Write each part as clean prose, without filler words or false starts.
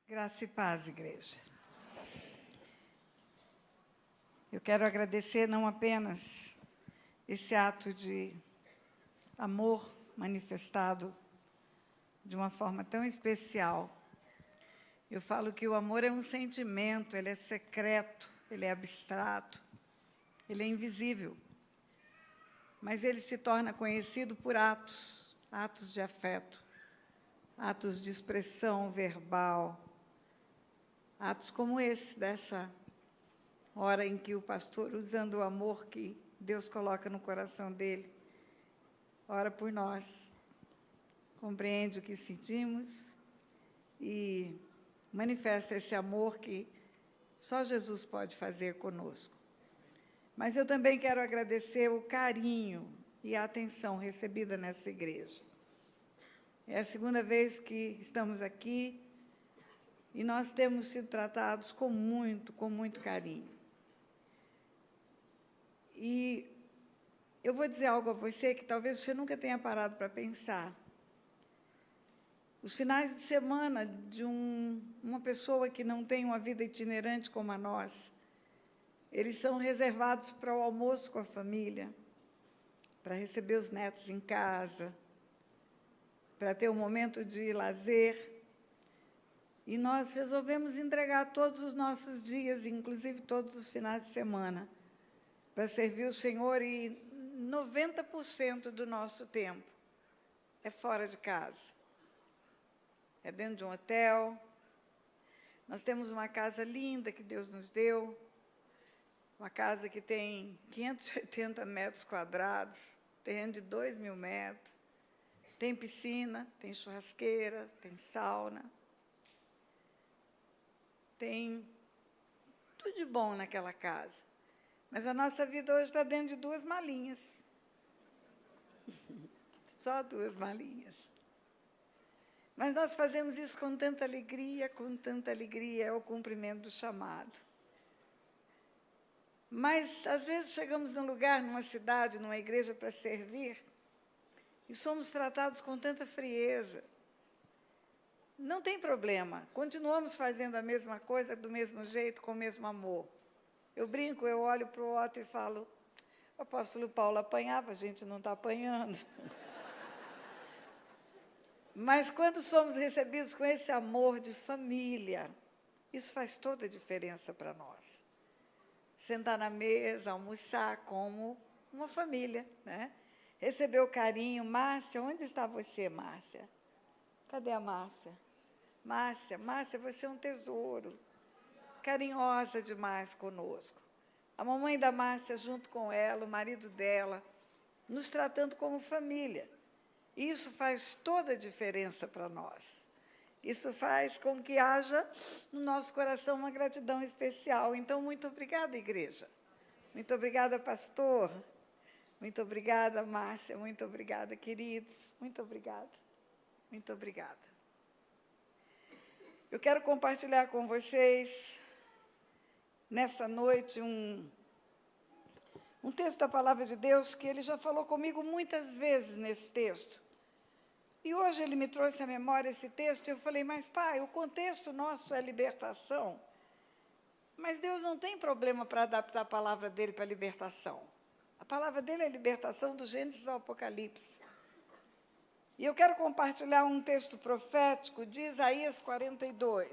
Graça e paz, igreja. Eu quero agradecer não apenas esse ato de amor manifestado de uma forma tão especial. Eu falo que o amor é um sentimento, ele é secreto, ele é abstrato, ele é invisível. Mas ele se torna conhecido por atos de afeto, atos de expressão verbal, atos como esse, dessa hora em que o pastor, usando o amor que Deus coloca no coração dele, ora por nós, compreende o que sentimos e manifesta esse amor que só Jesus pode fazer conosco. Mas eu também quero agradecer o carinho e a atenção recebida nessa igreja. É a segunda vez que estamos aqui e nós temos sido tratados com muito carinho. E eu vou dizer algo a você que talvez você nunca tenha parado para pensar. Os finais de semana de uma pessoa que não tem uma vida itinerante como a nossa, eles são reservados para o almoço com a família, para receber os netos em casa, para ter um momento de lazer. E nós resolvemos entregar todos os nossos dias, inclusive todos os finais de semana, para servir o Senhor, e 90% do nosso tempo é fora de casa. É dentro de um hotel. Nós temos uma casa linda que Deus nos deu, uma casa que tem 580 metros quadrados, terreno de 2.000 metros, tem piscina, tem churrasqueira, tem sauna, tem tudo de bom naquela casa. Mas a nossa vida hoje está dentro de 2 malinhas. Só 2 malinhas. Mas nós fazemos isso com tanta alegria, é o cumprimento do chamado. Mas, às vezes, chegamos num lugar, numa cidade, numa igreja para servir, e somos tratados com tanta frieza. Não tem problema, continuamos fazendo a mesma coisa, do mesmo jeito, com o mesmo amor. Eu brinco, eu olho para o Otto e falo, o apóstolo Paulo apanhava, a gente não está apanhando. Mas quando somos recebidos com esse amor de família, isso faz toda a diferença para nós. Sentar na mesa, almoçar como uma família, né? Receber o carinho. Márcia, onde está você, Márcia? Cadê a Márcia? Márcia, você é um tesouro, carinhosa demais conosco. A mamãe da Márcia, junto com ela, o marido dela, nos tratando como família. Isso faz toda a diferença para nós. Isso faz com que haja no nosso coração uma gratidão especial. Então, muito obrigada, igreja. Muito obrigada, pastor. Muito obrigada, Márcia. Muito obrigada, queridos. Muito obrigada. Muito obrigada. Eu quero compartilhar com vocês, nessa noite, um texto da Palavra de Deus que ele já falou comigo muitas vezes nesse texto. E hoje ele me trouxe à memória esse texto e eu falei, mas pai, o contexto nosso é libertação, mas Deus não tem problema para adaptar a palavra dele para a libertação. A palavra dele é libertação do Gênesis ao Apocalipse. E eu quero compartilhar um texto profético de Isaías 42.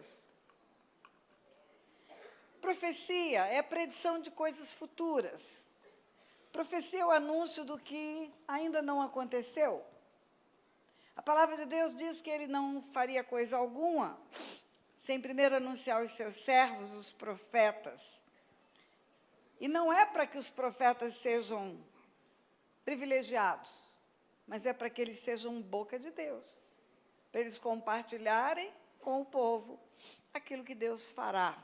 Profecia é a predição de coisas futuras. Profecia é o anúncio do que ainda não aconteceu. A palavra de Deus diz que ele não faria coisa alguma sem primeiro anunciar aos seus servos, os profetas. E não é para que os profetas sejam privilegiados, mas é para que eles sejam boca de Deus, para eles compartilharem com o povo aquilo que Deus fará.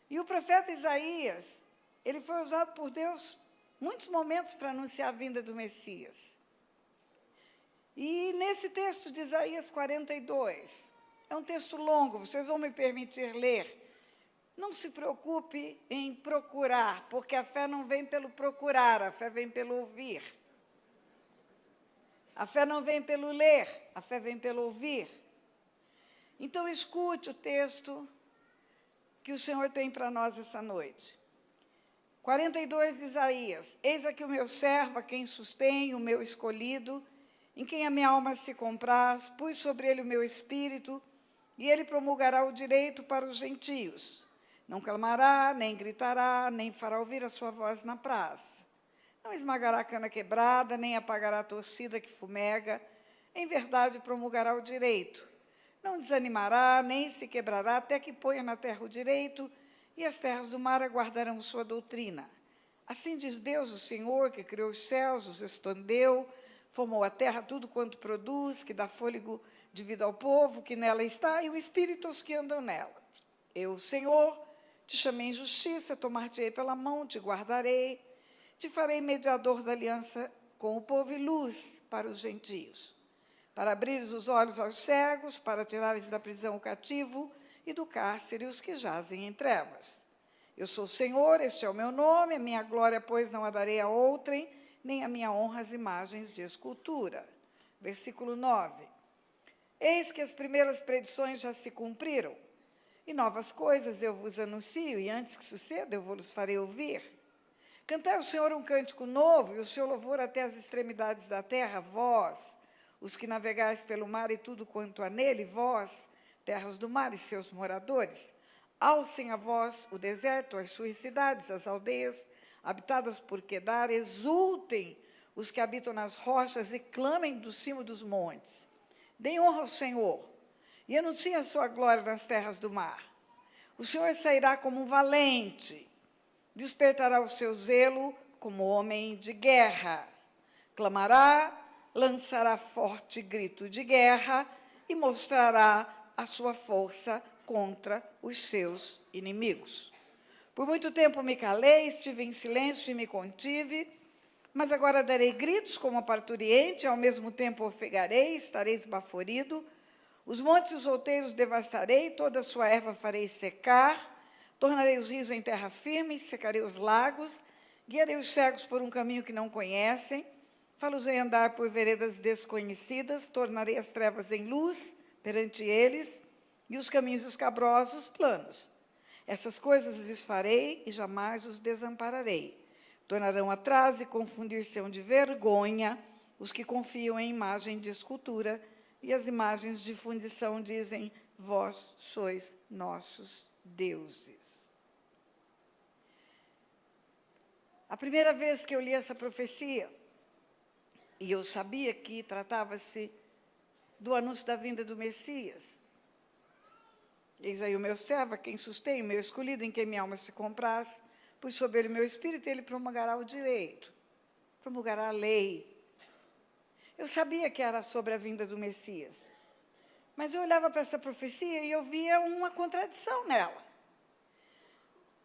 E o profeta Isaías, ele foi usado por Deus muitos momentos para anunciar a vinda do Messias. E nesse texto de Isaías 42, é um texto longo, vocês vão me permitir ler. Não se preocupe em procurar, porque a fé não vem pelo procurar, a fé vem pelo ouvir. A fé não vem pelo ler, a fé vem pelo ouvir. Então, escute o texto que o Senhor tem para nós essa noite. 42 de Isaías. Eis aqui o meu servo, a quem sustenho, o meu escolhido, em quem a minha alma se compraz, pus sobre ele o meu espírito, e ele promulgará o direito para os gentios. Não clamará, nem gritará, nem fará ouvir a sua voz na praça. Não esmagará a cana quebrada, nem apagará a torcida que fumega. Em verdade, promulgará o direito. Não desanimará, nem se quebrará, até que ponha na terra o direito, e as terras do mar aguardarão sua doutrina. Assim diz Deus, o Senhor, que criou os céus, os estendeu, formou a terra, tudo quanto produz, que dá fôlego de vida ao povo, que nela está, e o espírito aos que andam nela. Eu, o Senhor, te chamei em justiça, tomar-te-ei pela mão, te guardarei, te farei mediador da aliança com o povo e luz para os gentios, para abrires os olhos aos cegos, para tirares da prisão o cativo e do cárcere os que jazem em trevas. Eu sou o Senhor, este é o meu nome, a minha glória, pois, não a darei a outrem, nem a minha honra às imagens de escultura. Versículo 9. Eis que as primeiras predições já se cumpriram, e novas coisas eu vos anuncio, e antes que suceda eu vos farei ouvir. Cantai ao Senhor um cântico novo, e o seu louvor até as extremidades da terra, vós, os que navegais pelo mar e tudo quanto há nele, vós, terras do mar e seus moradores. Alcem a voz o deserto, as suas cidades, as aldeias, habitadas por Quedar, exultem os que habitam nas rochas e clamem do cimo dos montes. Deem honra ao Senhor e anunciem a sua glória nas terras do mar. O Senhor sairá como um valente, despertará o seu zelo como homem de guerra. Clamará, lançará forte grito de guerra e mostrará a sua força contra os seus inimigos. Por muito tempo me calei, estive em silêncio e me contive, mas agora darei gritos como a parturiente, ao mesmo tempo ofegarei, estarei esbaforido. Os montes e os outeiros devastarei, toda a sua erva farei secar, tornarei os rios em terra firme, secarei os lagos, guiarei os cegos por um caminho que não conhecem, fá-los-ei andar por veredas desconhecidas, tornarei as trevas em luz perante eles, e os caminhos escabrosos planos. Essas coisas lhes farei e jamais os desampararei. Tornarão atrás e confundir-se-ão de vergonha os que confiam em imagem de escultura, e as imagens de fundição dizem, vós sois nossos deuses. A primeira vez que eu li essa profecia, e eu sabia que tratava-se do anúncio da vinda do Messias. Eis aí o meu servo, a quem sustém, o meu escolhido, em quem minha alma se compraz, pus sobre ele o meu espírito, e ele promulgará o direito, promulgará a lei. Eu sabia que era sobre a vinda do Messias, mas eu olhava para essa profecia e eu via uma contradição nela.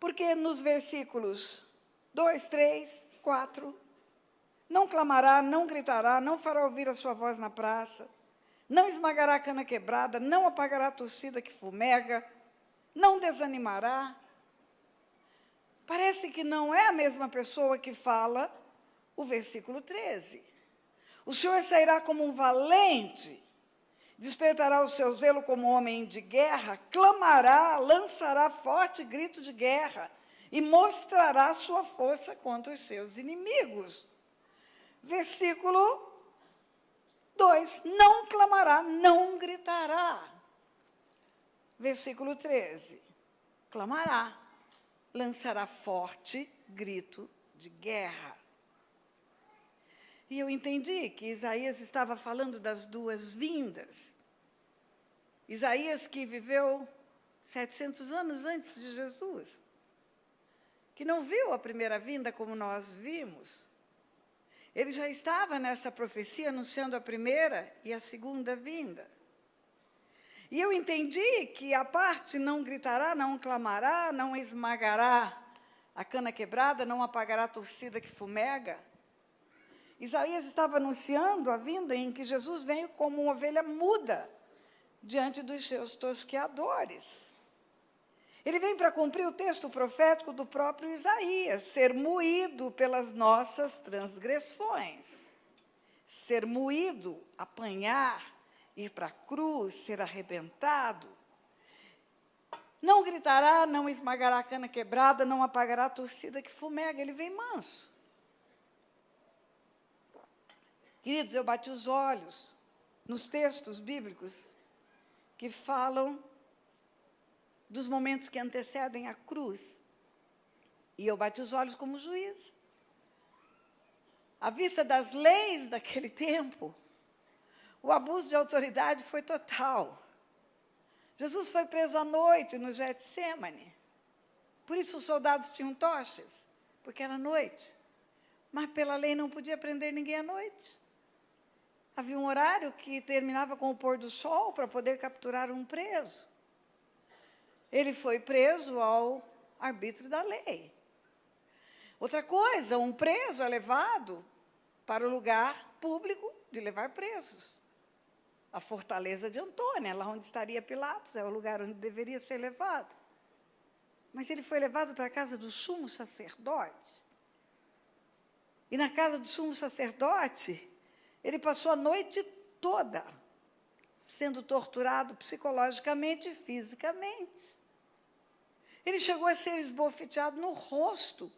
Porque nos versículos 2, 3, 4, não clamará, não gritará, não fará ouvir a sua voz na praça, não esmagará a cana quebrada, não apagará a torcida que fumega, não desanimará. Parece que não é a mesma pessoa que fala o versículo 13. O Senhor sairá como um valente, despertará o seu zelo como homem de guerra, clamará, lançará forte grito de guerra e mostrará sua força contra os seus inimigos. Versículo 2, não clamará, não gritará. Versículo 13, clamará, lançará forte grito de guerra. E eu entendi que Isaías estava falando das duas vindas. Isaías, que viveu 700 anos antes de Jesus, que não viu a primeira vinda como nós vimos. Ele já estava nessa profecia anunciando a primeira e a segunda vinda. E eu entendi que a parte não gritará, não clamará, não esmagará a cana quebrada, não apagará a torcida que fumega. Isaías estava anunciando a vinda em que Jesus veio como uma ovelha muda diante dos seus tosqueadores. Ele vem para cumprir o texto profético do próprio Isaías, ser moído pelas nossas transgressões. Ser moído, apanhar, ir para a cruz, ser arrebentado. Não gritará, não esmagará a cana quebrada, não apagará a torcida que fumega, ele vem manso. Queridos, eu bati os olhos nos textos bíblicos que falam dos momentos que antecedem a cruz. E eu bati os olhos como juiz. À vista das leis daquele tempo, o abuso de autoridade foi total. Jesus foi preso à noite no Getsêmani. Por isso os soldados tinham tochas, porque era noite. Mas pela lei não podia prender ninguém à noite. Havia um horário que terminava com o pôr do sol para poder capturar um preso. Ele foi preso ao arbítrio da lei. Outra coisa, um preso é levado para o lugar público de levar presos. A fortaleza de Antônia, lá onde estaria Pilatos, é o lugar onde deveria ser levado. Mas ele foi levado para a casa do sumo sacerdote. E na casa do sumo sacerdote, ele passou a noite toda sendo torturado psicologicamente e fisicamente. Ele chegou a ser esbofeteado no rosto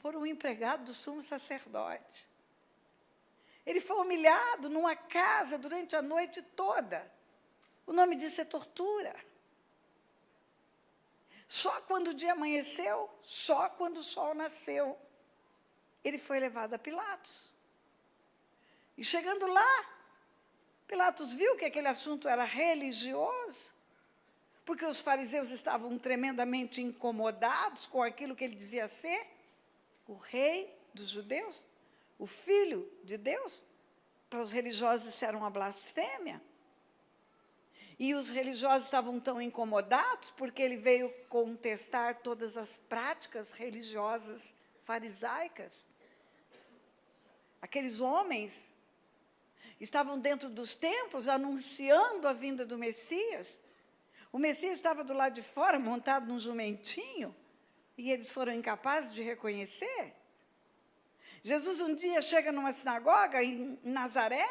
por um empregado do sumo sacerdote. Ele foi humilhado numa casa durante a noite toda. O nome disso é tortura. Só quando o dia amanheceu, só quando o sol nasceu, ele foi levado a Pilatos. E chegando lá, Pilatos viu que aquele assunto era religioso, porque os fariseus estavam tremendamente incomodados com aquilo que ele dizia ser o rei dos judeus, o filho de Deus. Para os religiosos isso era uma blasfêmia. E os religiosos estavam tão incomodados porque ele veio contestar todas as práticas religiosas farisaicas. Aqueles homens estavam dentro dos templos anunciando a vinda do Messias. O Messias estava do lado de fora, montado num jumentinho, e eles foram incapazes de reconhecer. Jesus um dia chega numa sinagoga em Nazaré,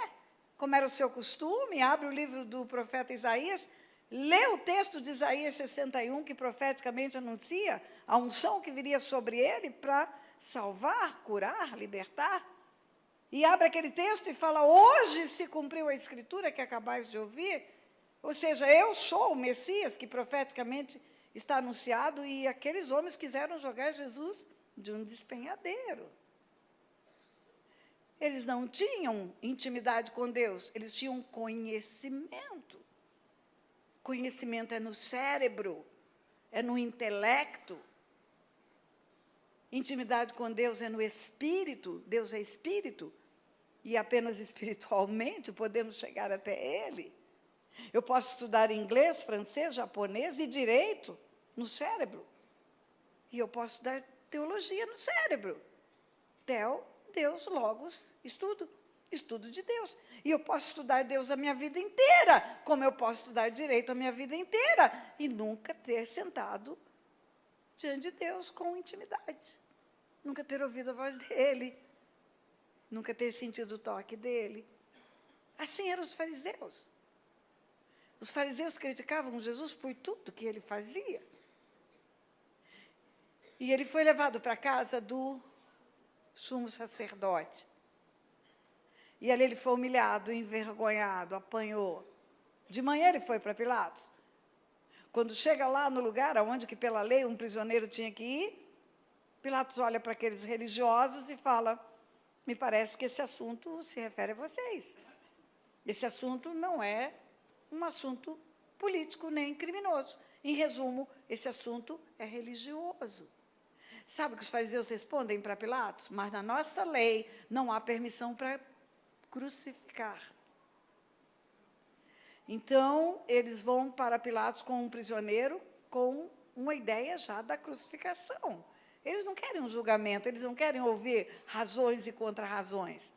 como era o seu costume, abre o livro do profeta Isaías, lê o texto de Isaías 61, que profeticamente anuncia a unção que viria sobre ele para salvar, curar, libertar. E abre aquele texto e fala, hoje se cumpriu a escritura que acabais de ouvir. Ou seja, eu sou o Messias que profeticamente está anunciado, e aqueles homens quiseram jogar Jesus de um despenhadeiro. Eles não tinham intimidade com Deus, eles tinham conhecimento. Conhecimento é no cérebro, é no intelecto. Intimidade com Deus é no espírito, Deus é espírito, e apenas espiritualmente podemos chegar até Ele. Eu posso estudar inglês, francês, japonês e direito no cérebro. E eu posso estudar teologia no cérebro. Deus, logos, estudo de Deus. E eu posso estudar Deus a minha vida inteira, como eu posso estudar direito a minha vida inteira, e nunca ter sentado diante de Deus com intimidade. Nunca ter ouvido a voz dEle, nunca ter sentido o toque dEle. Assim eram os fariseus. Os fariseus criticavam Jesus por tudo que ele fazia. E ele foi levado para a casa do sumo sacerdote. E ali ele foi humilhado, envergonhado, apanhou. De manhã ele foi para Pilatos. Quando chega lá no lugar onde que pela lei um prisioneiro tinha que ir, Pilatos olha para aqueles religiosos e fala, me parece que esse assunto se refere a vocês. Esse assunto não é um assunto político nem criminoso. Em resumo, esse assunto é religioso. Sabe o que os fariseus respondem para Pilatos? Mas na nossa lei não há permissão para crucificar. Então, eles vão para Pilatos com um prisioneiro com uma ideia já da crucificação. Eles não querem um julgamento, eles não querem ouvir razões e contra-razões.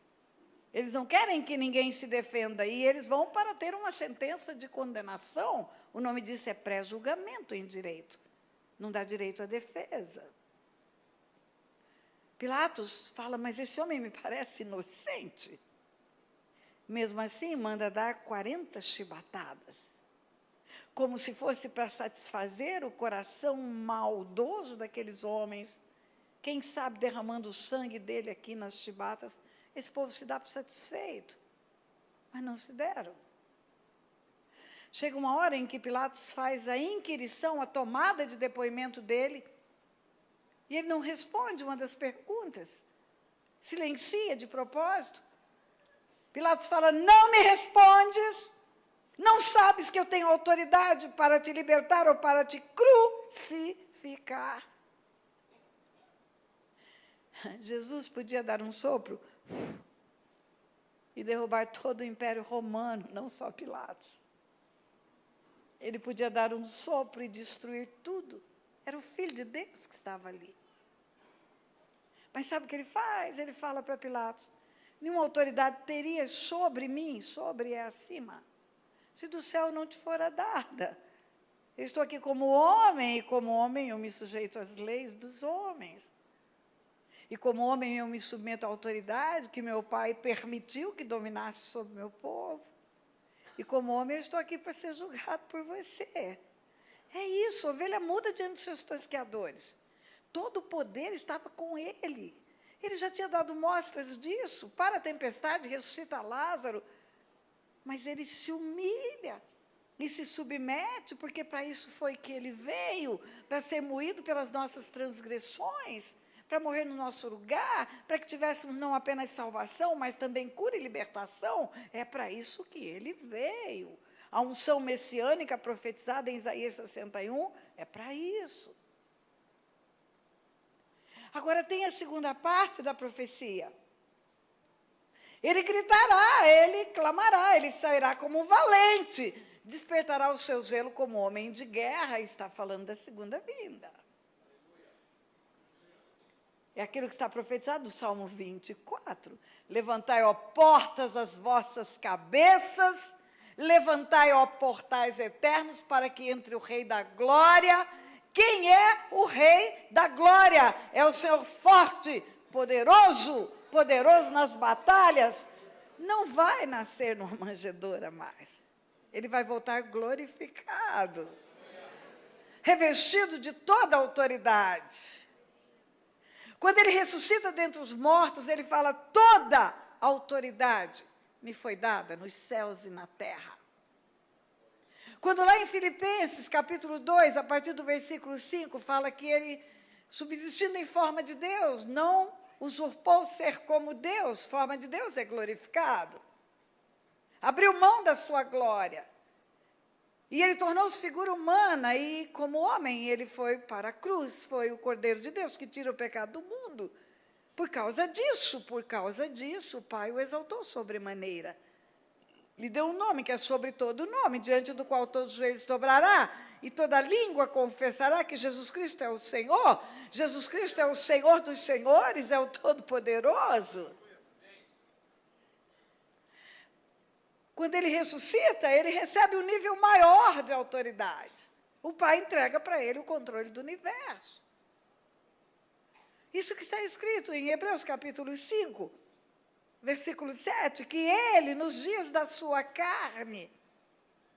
Eles não querem que ninguém se defenda, e eles vão para ter uma sentença de condenação. O nome disso é pré-julgamento em direito. Não dá direito à defesa. Pilatos fala, mas esse homem me parece inocente. Mesmo assim, manda dar 40 chibatadas, como se fosse para satisfazer o coração maldoso daqueles homens. Quem sabe, derramando o sangue dele aqui nas chibatas, esse povo se dá por satisfeito. Mas não se deram. Chega uma hora em que Pilatos faz a inquirição, a tomada de depoimento dele, e ele não responde uma das perguntas, silencia de propósito. Pilatos fala: não me respondes, não sabes que eu tenho autoridade para te libertar ou para te crucificar. Jesus podia dar um sopro e derrubar todo o Império Romano, não só Pilatos. Ele podia dar um sopro e destruir tudo. Era o Filho de Deus que estava ali. Mas sabe o que ele faz? Ele fala para Pilatos: nenhuma autoridade terias sobre mim, sobre é acima, se do céu não te fora dada. Eu estou aqui como homem, e como homem eu me sujeito às leis dos homens. E como homem eu me submeto à autoridade que meu pai permitiu que dominasse sobre o meu povo. E como homem eu estou aqui para ser julgado por você. É isso, a ovelha muda diante dos seus tosqueadores. Todo o poder estava com ele. Ele já tinha dado mostras disso. Para a tempestade, ressuscita Lázaro. Mas ele se humilha e se submete, porque para isso foi que ele veio, para ser moído pelas nossas transgressões, para morrer no nosso lugar, para que tivéssemos não apenas salvação, mas também cura e libertação. É para isso que ele veio. A unção messiânica profetizada em Isaías 61 é para isso. Agora tem a segunda parte da profecia. Ele gritará, ele clamará, ele sairá como um valente, despertará o seu zelo como homem de guerra. Está falando da segunda vinda. É aquilo que está profetizado no Salmo 24. Levantai, ó portas, as vossas cabeças, levantai, ó portais eternos, para que entre o Rei da Glória. Quem é o Rei da Glória? É o Senhor forte, poderoso, poderoso nas batalhas. Não vai nascer numa manjedoura mais. Ele vai voltar glorificado, revestido de toda a autoridade. Quando ele ressuscita dentre os mortos, ele fala: toda a autoridade me foi dada nos céus e na terra. Quando lá em Filipenses, capítulo 2, a partir do versículo 5, fala que ele, subsistindo em forma de Deus, não usurpou ser como Deus, forma de Deus é glorificado. Abriu mão da sua glória. E ele tornou-se figura humana, e como homem ele foi para a cruz, foi o Cordeiro de Deus que tira o pecado do mundo. Por causa disso, o Pai o exaltou sobremaneira. Lhe deu um nome que é sobre todo nome, diante do qual todos os joelhos dobrará, e toda língua confessará que Jesus Cristo é o Senhor. Jesus Cristo é o Senhor dos senhores, é o Todo-Poderoso. Quando ele ressuscita, ele recebe um nível maior de autoridade. O Pai entrega para ele o controle do universo. Isso que está escrito em Hebreus capítulo 5, versículo 7, que ele, nos dias da sua carne,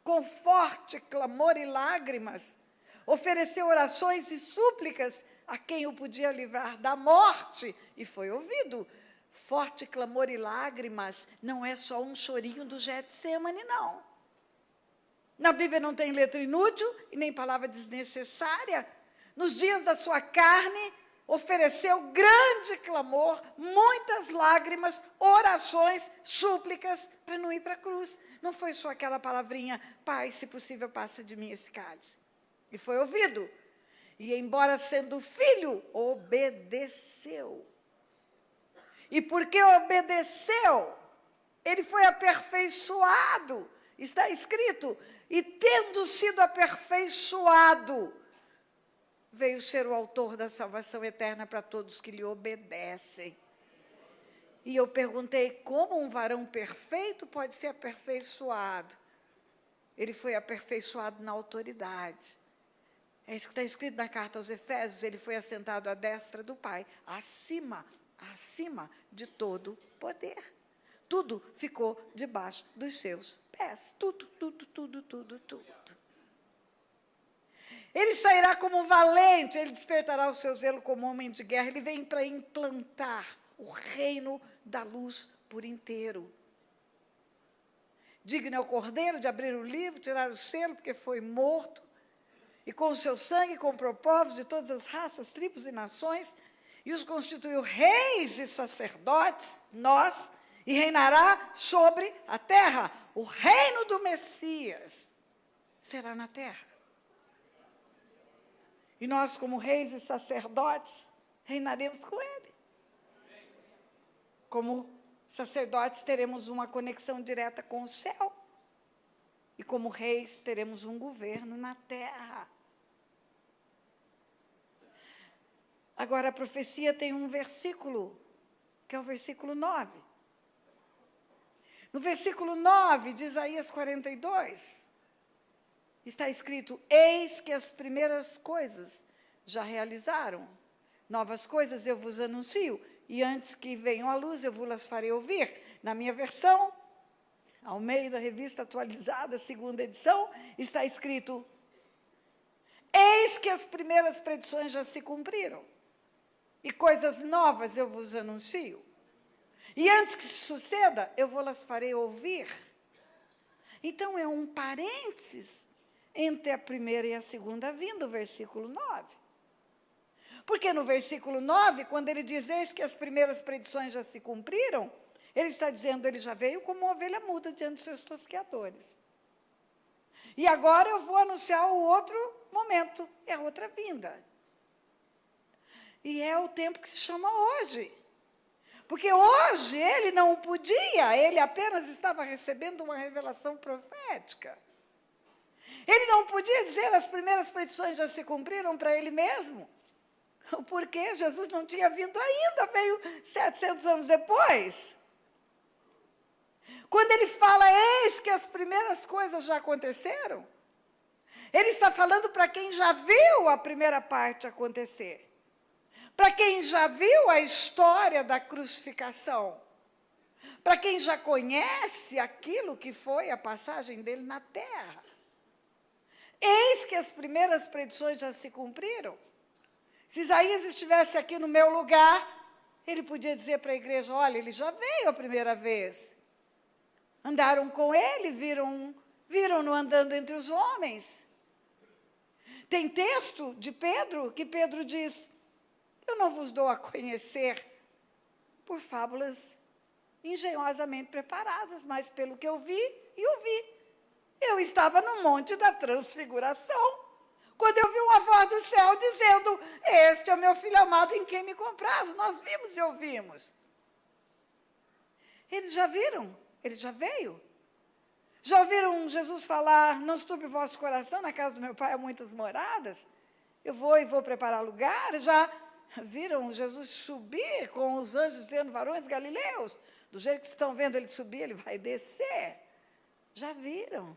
com forte clamor e lágrimas, ofereceu orações e súplicas a quem o podia livrar da morte, e foi ouvido. Forte clamor e lágrimas não é só um chorinho do Getsemane, não. Na Bíblia não tem letra inútil e nem palavra desnecessária. Nos dias da sua carne, ofereceu grande clamor, muitas lágrimas, orações, súplicas, para não ir para a cruz. Não foi só aquela palavrinha: Pai, se possível, passa de mim esse cálice. E foi ouvido. E, embora sendo filho, obedeceu. E porque obedeceu, ele foi aperfeiçoado. Está escrito: e tendo sido aperfeiçoado, veio ser o autor da salvação eterna para todos que lhe obedecem. E eu perguntei: como um varão perfeito pode ser aperfeiçoado? Ele foi aperfeiçoado na autoridade. É isso que está escrito na carta aos Efésios: ele foi assentado à destra do Pai, acima de todo poder. tudo ficou debaixo dos seus pés. Tudo, tudo, tudo, tudo, tudo. Ele sairá como um valente, ele despertará o seu zelo como homem de guerra. Ele vem para implantar o reino da luz por inteiro. Digno é o cordeiro de abrir o livro, tirar o selo, porque foi morto, e com o seu sangue comprou povos de todas as raças, tribos e nações, e os constituiu reis e sacerdotes, nós, e reinará sobre a terra. O reino do Messias será na terra. E nós, como reis e sacerdotes, reinaremos com ele. Como sacerdotes, teremos uma conexão direta com o céu. E como reis, teremos um governo na terra. Agora, a profecia tem um versículo, que é o versículo 9. No versículo 9 de Isaías 42, está escrito: eis que as primeiras coisas já realizaram, novas coisas eu vos anuncio, e antes que venham à luz eu vos farei ouvir. Na minha versão, Almeida, revista atualizada, segunda edição, está escrito: eis que as primeiras predições já se cumpriram, e coisas novas eu vos anuncio, e antes que suceda, eu vos farei ouvir. Então, é um parênteses entre a primeira e a segunda vinda, o versículo 9. Porque no versículo 9, quando ele diz, eis que as primeiras predições já se cumpriram, ele está dizendo, ele já veio como uma ovelha muda diante dos seus tosqueadores. E agora eu vou anunciar o outro momento, é a outra vinda. E é o tempo que se chama hoje. Porque hoje ele não podia, ele apenas estava recebendo uma revelação profética. Ele não podia dizer as primeiras predições já se cumpriram para ele mesmo. Porque Jesus não tinha vindo ainda, veio 700 anos depois. Quando ele fala, eis que as primeiras coisas já aconteceram, ele está falando para quem já viu a primeira parte acontecer. Para quem já viu a história da crucificação. Para quem já conhece aquilo que foi a passagem dele na terra. Eis que as primeiras predições já se cumpriram. Se Isaías estivesse aqui no meu lugar, ele podia dizer para a igreja, olha, ele já veio a primeira vez. Andaram com ele, viram-no andando entre os homens. Tem texto de Pedro, que Pedro diz, eu não vos dou a conhecer por fábulas engenhosamente preparadas, mas pelo que eu vi e ouvi. Eu estava no Monte da Transfiguração, quando eu vi uma voz do céu dizendo, este é o meu filho amado em quem me comprazo. Nós vimos e ouvimos. Eles já viram, ele já veio. Já ouviram Jesus falar, não se turbe o vosso coração, na casa do meu pai há muitas moradas. Eu vou preparar lugar. Já viram Jesus subir com os anjos dizendo, varões galileus, do jeito que estão vendo ele subir, ele vai descer. Já viram.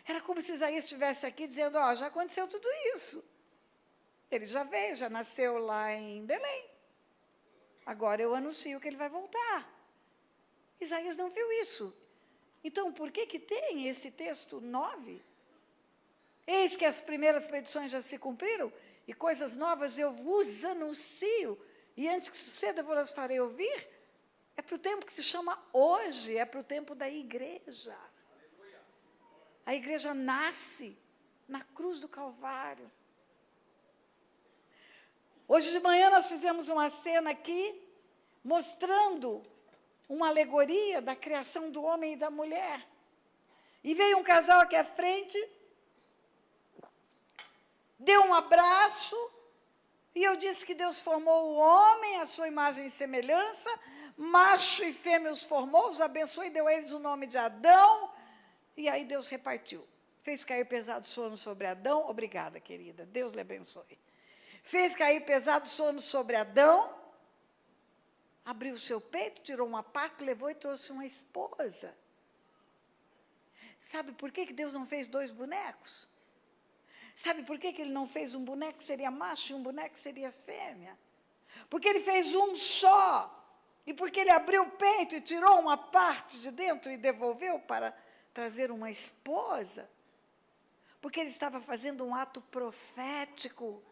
Era como se Isaías estivesse aqui dizendo, ó, já aconteceu tudo isso. Ele já veio, já nasceu lá em Belém. Agora eu anuncio que ele vai voltar. Isaías não viu isso. Então, por que tem esse texto 9? Eis que as primeiras predições já se cumpriram, e coisas novas eu vos anuncio, e antes que suceda eu vos farei ouvir. É para o tempo que se chama hoje, é para o tempo da igreja. A igreja nasce na cruz do Calvário. Hoje de manhã nós fizemos uma cena aqui, mostrando uma alegoria da criação do homem e da mulher. E veio um casal aqui à frente, deu um abraço, e eu disse que Deus formou o homem, à sua imagem e semelhança, macho e fêmea os formou, os abençoou e deu a eles o nome de Adão, e aí Deus repartiu. Fez cair pesado sono sobre Adão, obrigada, querida, Deus lhe abençoe. Fez cair pesado sono sobre Adão, abriu o seu peito, tirou uma paca, levou e trouxe uma esposa. Sabe por que Deus não fez 2 bonecos? Sabe por que ele não fez um boneco que seria macho e um boneco que seria fêmea? Porque ele fez um só. E porque ele abriu o peito e tirou uma parte de dentro e devolveu para trazer uma esposa, porque ele estava fazendo um ato profético.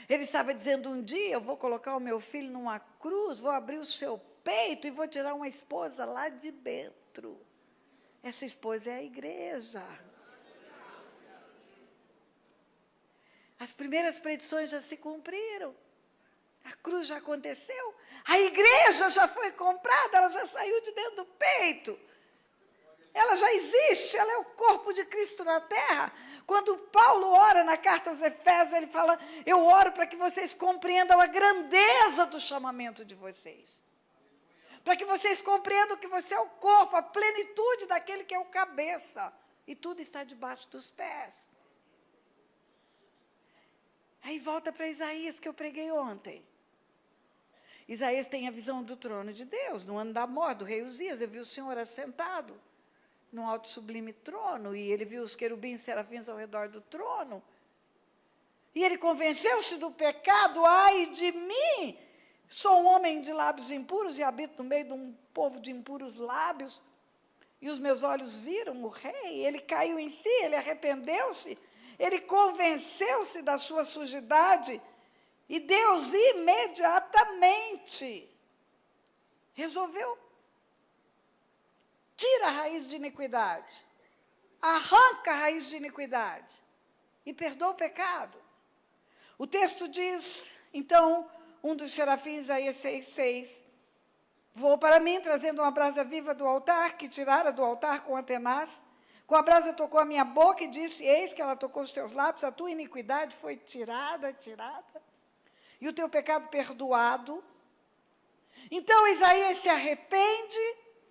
Ele estava dizendo, um dia eu vou colocar o meu filho numa cruz, vou abrir o seu peito e vou tirar uma esposa lá de dentro. Essa esposa é a igreja. As primeiras predições já se cumpriram. A cruz já aconteceu. A igreja já foi comprada, ela já saiu de dentro do peito. Ela já existe, ela é o corpo de Cristo na terra. Quando Paulo ora na carta aos Efésios, ele fala, eu oro para que vocês compreendam a grandeza do chamamento de vocês. Para que vocês compreendam que você é o corpo, a plenitude daquele que é o cabeça. E tudo está debaixo dos pés. Aí volta para Isaías, que eu preguei ontem. Isaías tem a visão do trono de Deus, no ano da morte do rei Uzias. Eu vi o Senhor assentado num alto sublime trono, e ele viu os querubins e serafins ao redor do trono. E ele convenceu-se do pecado, ai de mim, sou um homem de lábios impuros e habito no meio de um povo de impuros lábios, e os meus olhos viram o rei. Ele caiu em si, ele arrependeu-se, ele convenceu-se da sua sujidade, e Deus imediatamente resolveu. Tira a raiz de iniquidade, arranca a raiz de iniquidade e perdoa o pecado. O texto diz, então, um dos serafins, Isaías 6:6, voou para mim, trazendo uma brasa viva do altar, que tirara do altar com a tenaz. Com a brasa tocou a minha boca e disse, eis que ela tocou os teus lábios, a tua iniquidade foi tirada, e o teu pecado perdoado. Então Isaías se arrepende,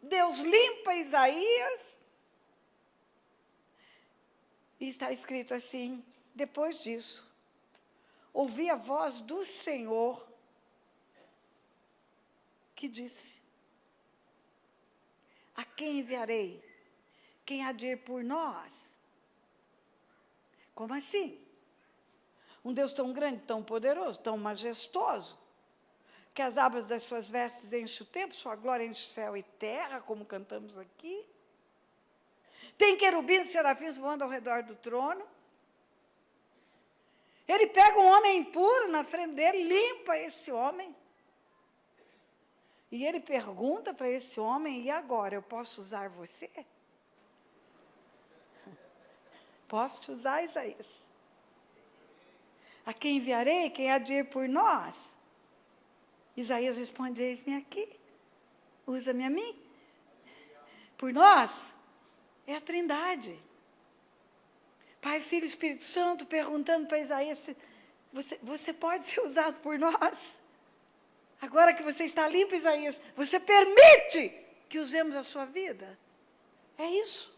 Deus limpa Isaías, e está escrito assim, depois disso, ouvi a voz do Senhor, que disse, a quem enviarei? Quem há de ir por nós? Como assim? Um Deus tão grande, tão poderoso, tão majestoso, que as abas das suas vestes enchem o templo, sua glória enche céu e terra, como cantamos aqui. Tem querubins e serafins voando ao redor do trono. Ele pega um homem impuro na frente dele, limpa esse homem. E ele pergunta para esse homem, e agora, eu posso usar você? Posso te usar, Isaías? A quem enviarei? Quem há de ir por nós? Isaías responde, eis-me aqui, usa-me a mim. Por nós, é a Trindade. Pai, Filho e Espírito Santo, perguntando para Isaías, você pode ser usado por nós? Agora que você está limpo, Isaías, você permite que usemos a sua vida? É isso,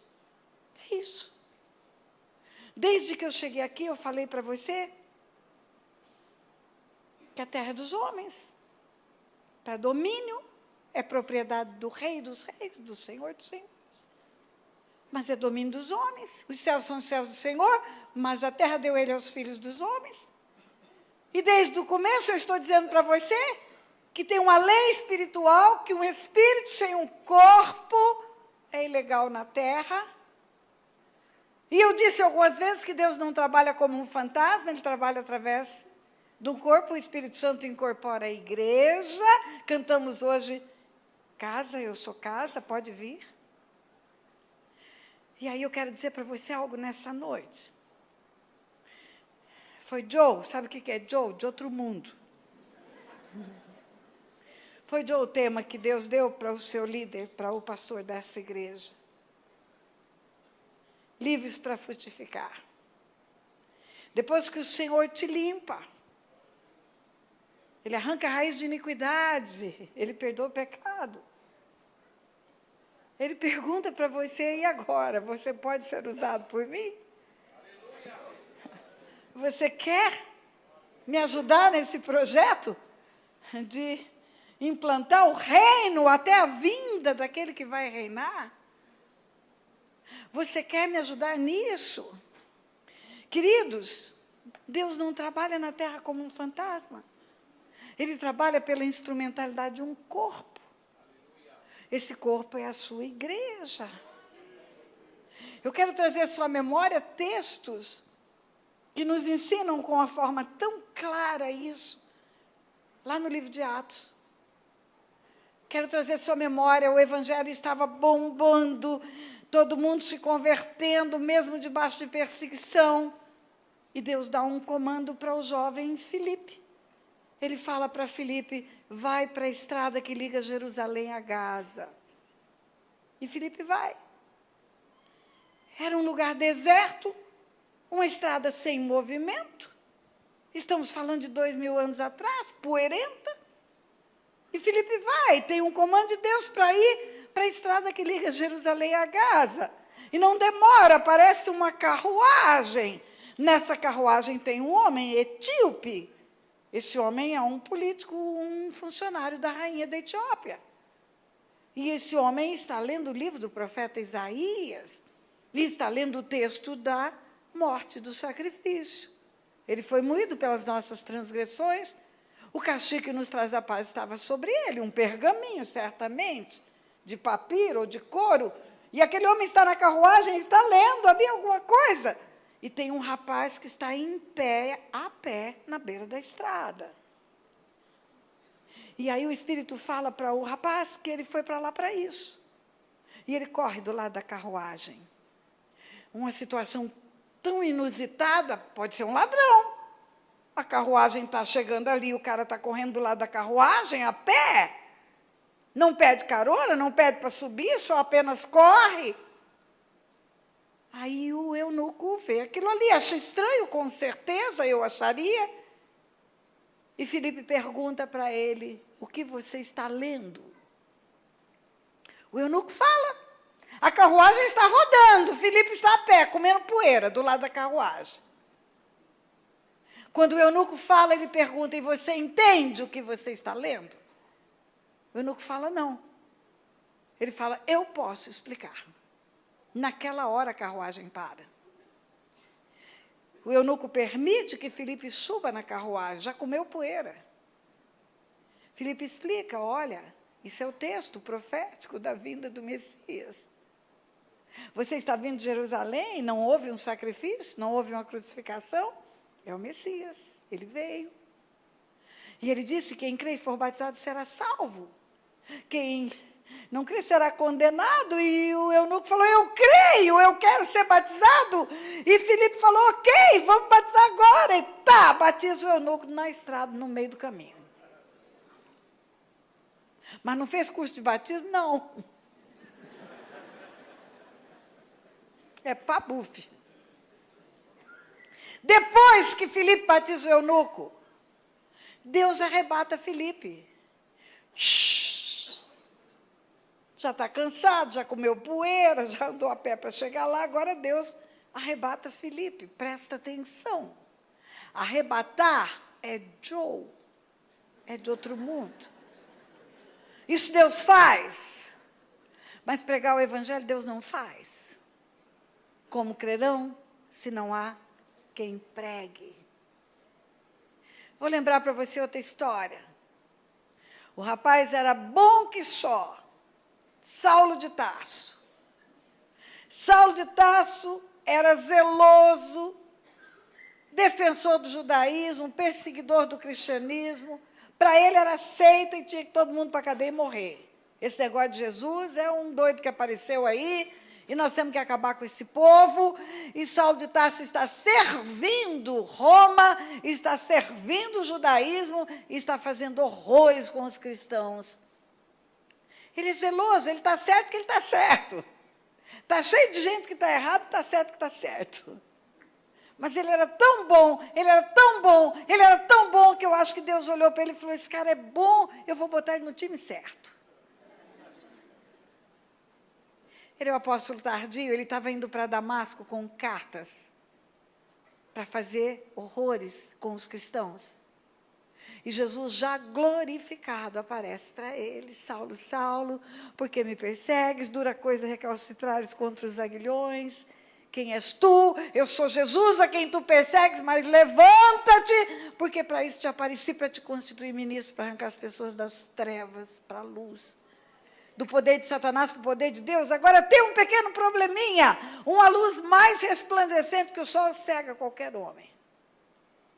é isso. Desde que eu cheguei aqui, eu falei para você que a terra é dos homens. Para domínio, é propriedade do Rei dos Reis, do Senhor dos Senhores. Mas é domínio dos homens. Os céus são os céus do Senhor, mas a terra deu ele aos filhos dos homens. E desde o começo eu estou dizendo para você que tem uma lei espiritual, que um espírito sem um corpo é ilegal na terra. E eu disse algumas vezes que Deus não trabalha como um fantasma, Ele trabalha através do corpo. O Espírito Santo incorpora a igreja. Cantamos hoje, casa, eu sou casa, pode vir. E aí eu quero dizer para você algo nessa noite. Foi Joe, sabe o que é Joe? De outro mundo. Foi Joe o tema que Deus deu para o seu líder, para o pastor dessa igreja. Livres para frutificar. Depois que o Senhor te limpa, Ele arranca a raiz de iniquidade, Ele perdoa o pecado. Ele pergunta para você, e agora? Você pode ser usado por mim? Você quer me ajudar nesse projeto de implantar o reino até a vinda daquele que vai reinar? Você quer me ajudar nisso? Queridos, Deus não trabalha na terra como um fantasma. Ele trabalha pela instrumentalidade de um corpo. Esse corpo é a sua igreja. Eu quero trazer à sua memória textos que nos ensinam com uma forma tão clara isso, lá no livro de Atos. Quero trazer à sua memória, o evangelho estava bombando, todo mundo se convertendo, mesmo debaixo de perseguição. E Deus dá um comando para o jovem Filipe. Ele fala para Filipe, vai para a estrada que liga Jerusalém a Gaza. E Filipe vai. Era um lugar deserto, uma estrada sem movimento. Estamos falando de 2000 anos atrás, poeirenta. E Filipe vai, tem um comando de Deus para ir para a estrada que liga Jerusalém a Gaza. E não demora, aparece uma carruagem. Nessa carruagem tem um homem etíope. Esse homem é um político, um funcionário da rainha da Etiópia. E esse homem está lendo o livro do profeta Isaías. E está lendo o texto da morte, do sacrifício. Ele foi moído pelas nossas transgressões. O castigo que nos traz a paz estava sobre ele, um pergaminho, certamente, de papiro ou de couro. E aquele homem está na carruagem, está lendo ali alguma coisa. E tem um rapaz que está em pé, a pé, na beira da estrada. E aí o Espírito fala para o rapaz que ele foi para lá para isso. E ele corre do lado da carruagem. Uma situação tão inusitada, pode ser um ladrão. A carruagem está chegando ali, o cara está correndo do lado da carruagem, a pé. Não pede carona, não pede para subir, só apenas corre. Aí o eunuco vê aquilo ali, acha estranho, com certeza, eu acharia. E Filipe pergunta para ele, o que você está lendo? O eunuco fala. A carruagem está rodando, Filipe está a pé, comendo poeira do lado da carruagem. Quando o eunuco fala, ele pergunta, e você entende o que você está lendo? O eunuco fala, não. Ele fala, eu posso explicar. Naquela hora a carruagem para. O eunuco permite que Filipe suba na carruagem, já comeu poeira. Filipe explica, olha, isso é o texto profético da vinda do Messias. Você está vindo de Jerusalém, não houve um sacrifício, não houve uma crucificação? É o Messias, ele veio. E ele disse, quem crê e for batizado será salvo. Quem não crê será condenado. E o eunuco falou, eu creio, eu quero ser batizado. E Filipe falou, ok, vamos batizar agora. E tá, batiza o eunuco na estrada, no meio do caminho. Mas não fez curso de batismo? Não. É pabufe. Depois que Filipe batiza o eunuco, Deus arrebata Filipe. Já está cansado, já comeu poeira, já andou a pé para chegar lá, agora Deus arrebata Filipe. Presta atenção. Arrebatar é Joe, é de outro mundo. Isso Deus faz, mas pregar o evangelho Deus não faz. Como crerão, se não há quem pregue? Vou lembrar para você outra história. O rapaz era bom que só, Saulo de Tarso. Saulo de Tarso era zeloso, defensor do judaísmo, perseguidor do cristianismo. Para ele era seita e tinha que todo mundo para a cadeia e morrer. Esse negócio de Jesus é um doido que apareceu aí, e nós temos que acabar com esse povo. E Saulo de Tarso está servindo Roma, está servindo o judaísmo, e está fazendo horrores com os cristãos. Ele é zeloso, ele está certo que ele está certo. Está cheio de gente que está errado, está certo que está certo. Mas ele era tão bom, ele era tão bom, ele era tão bom, que eu acho que Deus olhou para ele e falou, esse cara é bom, eu vou botar ele no time certo. Ele é o apóstolo tardio, ele estava indo para Damasco com cartas para fazer horrores com os cristãos. E Jesus, já glorificado, aparece para ele, Saulo, Saulo, por que me persegues? Dura coisa recalcitrares contra os aguilhões. Quem és tu? Eu sou Jesus a quem tu persegues, mas levanta-te, porque para isso te apareci, para te constituir ministro, para arrancar as pessoas das trevas para a luz. do poder de Satanás para o poder de Deus. Agora tem um pequeno probleminha, uma luz mais resplandecente que o sol cega qualquer homem.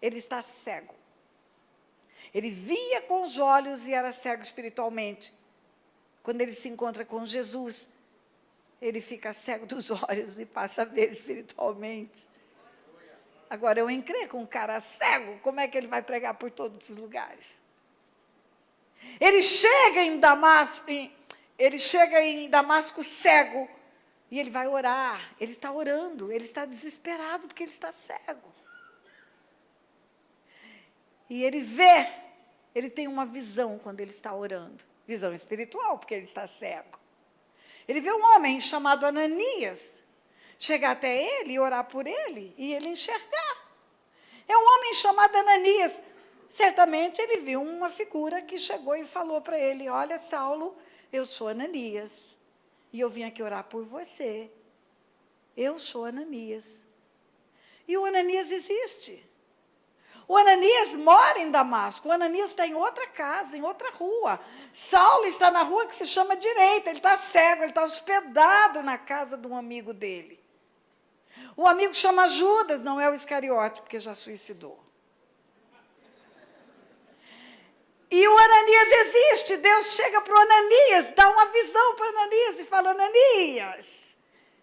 Ele está cego. Ele via com os olhos e era cego espiritualmente. Quando ele se encontra com Jesus, ele fica cego dos olhos e passa a ver espiritualmente. Agora, eu encrenco com um cara cego, como é que ele vai pregar por todos os lugares? Ele chega em Damasco cego, e ele vai orar. Ele está orando, ele está desesperado porque ele está cego. E ele tem uma visão quando ele está orando. Visão espiritual, porque ele está cego. Ele vê um homem chamado Ananias chegar até ele e orar por ele, e ele enxergar. É um homem chamado Ananias. Certamente ele viu uma figura que chegou e falou para ele: olha, Saulo, eu sou Ananias, e eu vim aqui orar por você. Eu sou Ananias. E o Ananias existe. O Ananias mora em Damasco, o Ananias está em outra casa, em outra rua. Saulo está na rua que se chama direita, ele está cego, ele está hospedado na casa de um amigo dele. O amigo chama Judas, não é o Iscariote, porque já suicidou. E o Ananias existe, Deus chega para o Ananias, dá uma visão para o Ananias e fala: Ananias,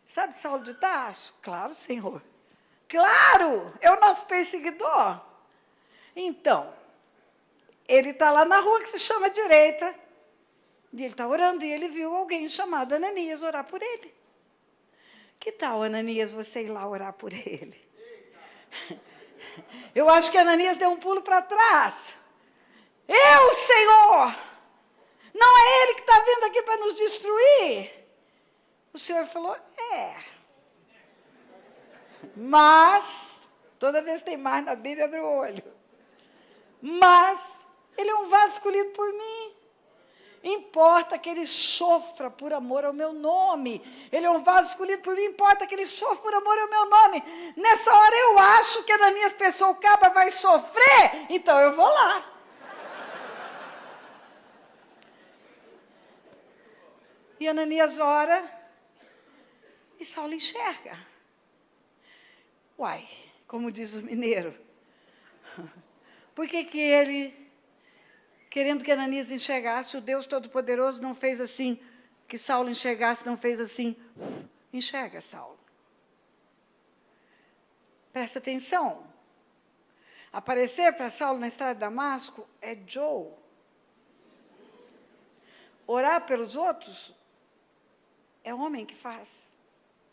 sabe Saulo de Tarso? Claro, Senhor. Claro, é o nosso perseguidor. Então, ele está lá na rua que se chama direita, e ele está orando, e ele viu alguém chamado Ananias orar por ele. Que tal, Ananias, você ir lá orar por ele? Eu acho que Ananias deu um pulo para trás. Eu, Senhor, não é ele que está vindo aqui para nos destruir? O Senhor falou: mas, toda vez que tem mais na Bíblia, abre o olho. Mas, ele é um vaso escolhido por mim. Importa que ele sofra por amor ao meu nome. Ele é um vaso escolhido por mim, importa que ele sofra por amor ao meu nome. Nessa hora eu acho que Ananias pensou: o cabra vai sofrer, então eu vou lá. E Ananias ora, e Saulo enxerga. Uai, como diz o mineiro, por que ele, querendo que Ananias enxergasse, o Deus Todo-Poderoso não fez assim, que Saulo enxergasse, não fez assim? Enxerga, Saulo. Presta atenção. Aparecer para Saulo na estrada de Damasco é Joe. Orar pelos outros é homem que faz.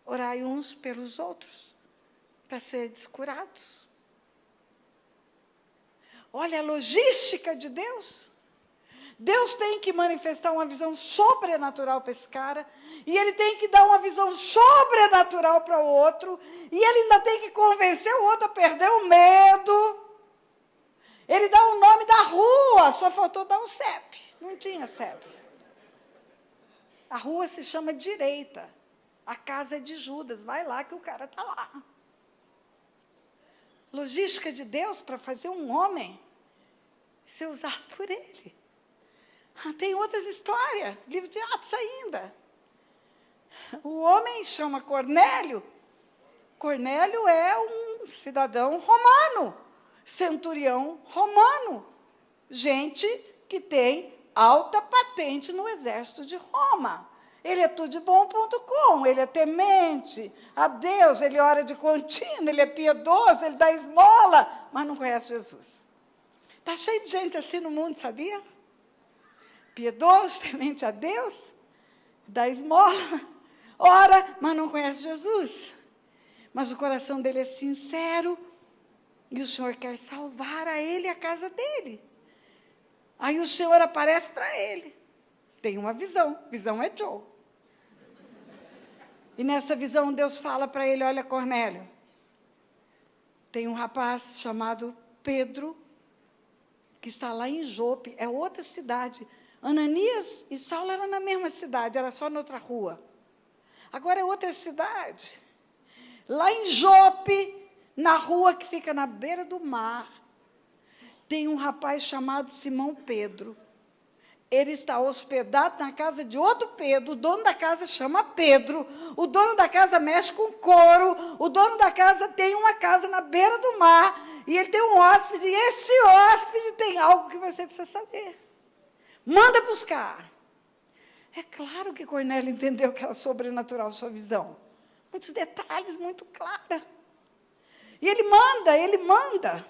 Orai uns pelos outros, para serem curados. Olha a logística de Deus. Deus tem que manifestar uma visão sobrenatural para esse cara, e ele tem que dar uma visão sobrenatural para o outro, e ele ainda tem que convencer o outro a perder o medo. Ele dá o nome da rua, só faltou dar um CEP. Não tinha CEP. A rua se chama Direita. A casa é de Judas. Vai lá que o cara está lá. Logística de Deus para fazer um homem ser usado por ele. Tem outras histórias. Livro de Atos ainda. O homem chama Cornélio. Cornélio é um cidadão romano. Centurião romano. Gente que tem alta patente no exército de Roma. Ele é tudo de bom.com, ele é temente a Deus, ele ora de contínuo, ele é piedoso, ele dá esmola, mas não conhece Jesus. Está cheio de gente assim no mundo, sabia? Piedoso, temente a Deus, dá esmola, ora, mas não conhece Jesus. Mas o coração dele é sincero, e o Senhor quer salvar a ele e a casa dele. Aí o Senhor aparece para ele. Tem uma visão. Visão é Joe. E nessa visão Deus fala para ele: olha, Cornélio, tem um rapaz chamado Pedro, que está lá em Jope, é outra cidade. Ananias e Saulo eram na mesma cidade, era só noutra rua. Agora é outra cidade. Lá em Jope, na rua que fica na beira do mar, tem um rapaz chamado Simão Pedro. Ele está hospedado na casa de outro Pedro, o dono da casa chama Pedro, o dono da casa mexe com couro, o dono da casa tem uma casa na beira do mar, e ele tem um hóspede, e esse hóspede tem algo que você precisa saber. Manda buscar. É claro que Cornélio entendeu que era sobrenatural sua visão. Muitos detalhes, muito clara. E ele manda